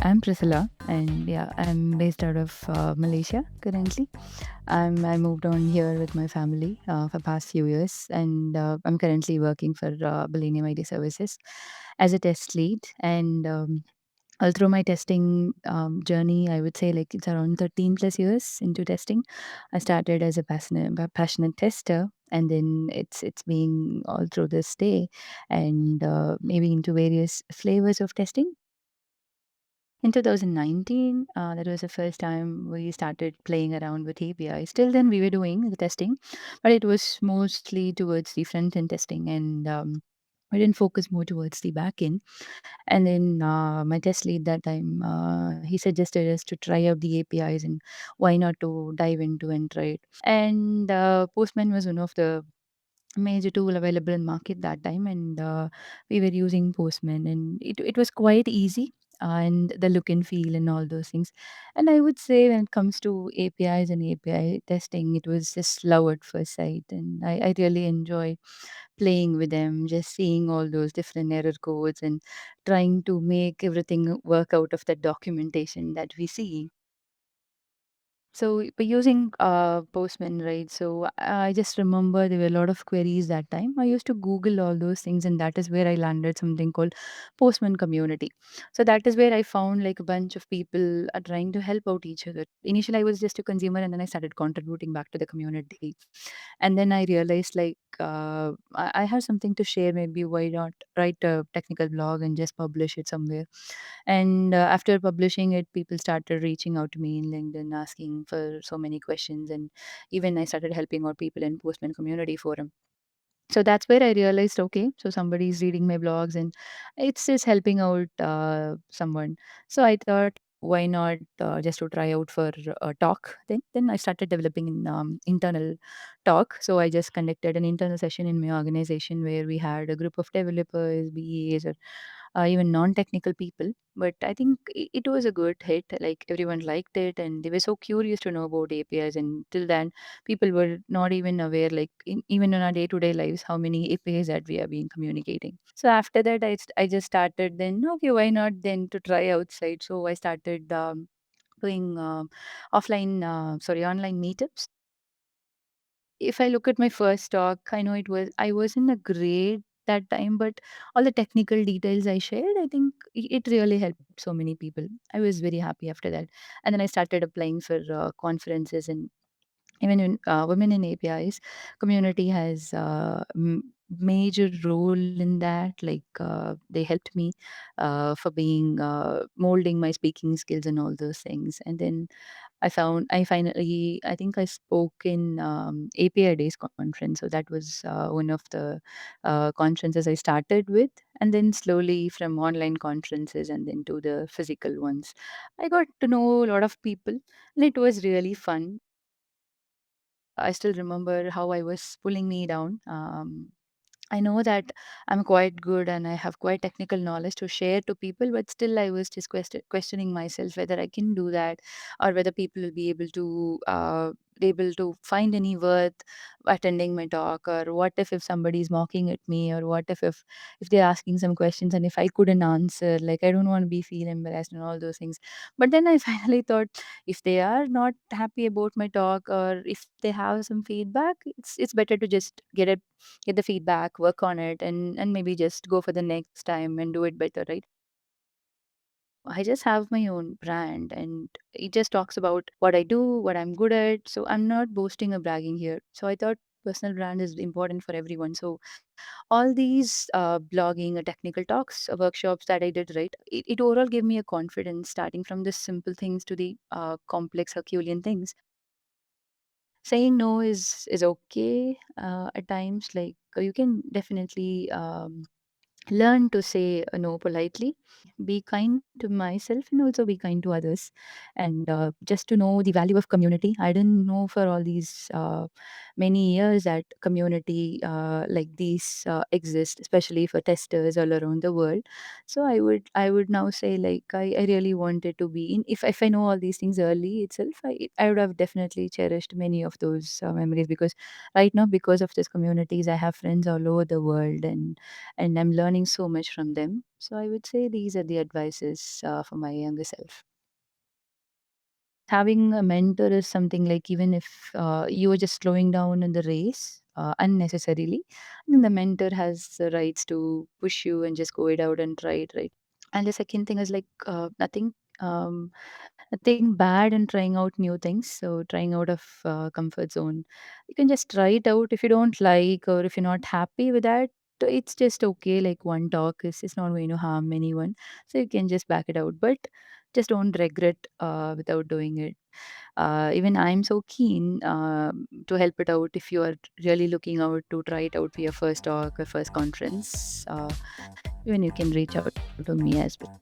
I'm Priscilla, and yeah, I'm based out of Malaysia currently. I moved on here with my family for past few years, and I'm currently working for Millennium ID Services as a test lead. And all through my testing journey, I would say like it's around 13 plus years into testing. I started as a passionate tester, and then it's being all through this day, and maybe into various flavors of testing. In 2019, that was the first time we started playing around with APIs. Till then, we were doing the testing, but it was mostly towards the front end testing, and we didn't focus more towards the back end. And then my test lead that time, he suggested us to try out the APIs and why not to dive into and try it. And Postman was one of the major tool available in market that time, and we were using Postman, and it was quite easy, and the look and feel and all those things. And I would say when it comes to APIs and API testing, it was just love at first sight, and I really enjoy playing with them, just seeing all those different error codes and trying to make everything work out of the documentation that we see. So we're using Postman, right? So I just remember there were a lot of queries that time. I used to Google all those things, and that is where I landed something called Postman community. So that is where I found like a bunch of people are trying to help out each other. Initially, I was just a consumer, and then I started contributing back to the community. And then I realized like I have something to share. Maybe why not write a technical blog and just publish it somewhere? And after publishing it, people started reaching out to me in LinkedIn asking for so many questions. And even I started helping out people in Postman community forum. So that's where I realized, okay, so somebody's reading my blogs and it's just helping out someone. So I thought, why not just to try out for a talk? Then I started developing an internal talk. So I just conducted an internal session in my organization where we had a group of developers, BAs, or even non-technical people. But I think it was a good hit. Like everyone liked it, and they were so curious to know about APIs. And till then, people were not even aware, like even in our day-to-day lives, how many APIs that we have been communicating. So after that, I just started. Then okay, why not then to try outside? So I started doing online meetups. If I look at my first talk, I know I was in a grade that time, but all the technical details I shared, I think it really helped so many people. I was very happy after that. And then I started applying for conferences, and even in women in APIs community has major role in that. Like they helped me for being molding my speaking skills and all those things. And then I think I spoke in API Days conference. So that was one of the conferences I started with. And then slowly from online conferences and then to the physical ones, I got to know a lot of people, and it was really fun. I still remember how I was pulling me down. I know that I'm quite good and I have quite technical knowledge to share to people, but still I was just questioning myself whether I can do that, or whether people will be able to find any worth attending my talk, or what if somebody is mocking at me, or what if they're asking some questions and if I couldn't answer, like I don't want to be feel embarrassed and all those things. But then I finally thought, if they are not happy about my talk, or if they have some feedback, it's better to just get the feedback, work on it, and maybe just go for the next time and do it better, right? I just have my own brand, and it just talks about what I do, what I'm good at. So I'm not boasting or bragging here. So I thought personal brand is important for everyone. So all these blogging or technical talks or workshops that I did, right, it overall gave me a confidence, starting from the simple things to the complex Herculean things. Saying no is okay at times. Like you can definitely learn to say no politely, be kind to myself, and also be kind to others. And just to know the value of community, I didn't know for all these many years that community like these exist, especially for testers all around the world. So I would now say, like, I really wanted to be in. If I know all these things early itself, I would have definitely cherished many of those memories, because right now, because of these communities, I have friends all over the world, and I'm learning learning so much from them. So I would say these are the advices for my younger self. Having a mentor is something like, even if you are just slowing down in the race unnecessarily, then the mentor has the rights to push you and just go it out and try it, right? And the second thing is like, um, nothing bad in trying out new things. So trying out of comfort zone, you can just try it out. If you don't like, or if you're not happy with that, it's just okay. Like, one talk is not going to harm anyone, so you can just back it out. But just don't regret without doing it. Even I'm so keen to help it out. If you are really looking out to try it out for your first talk or first conference, even you can reach out to me as well.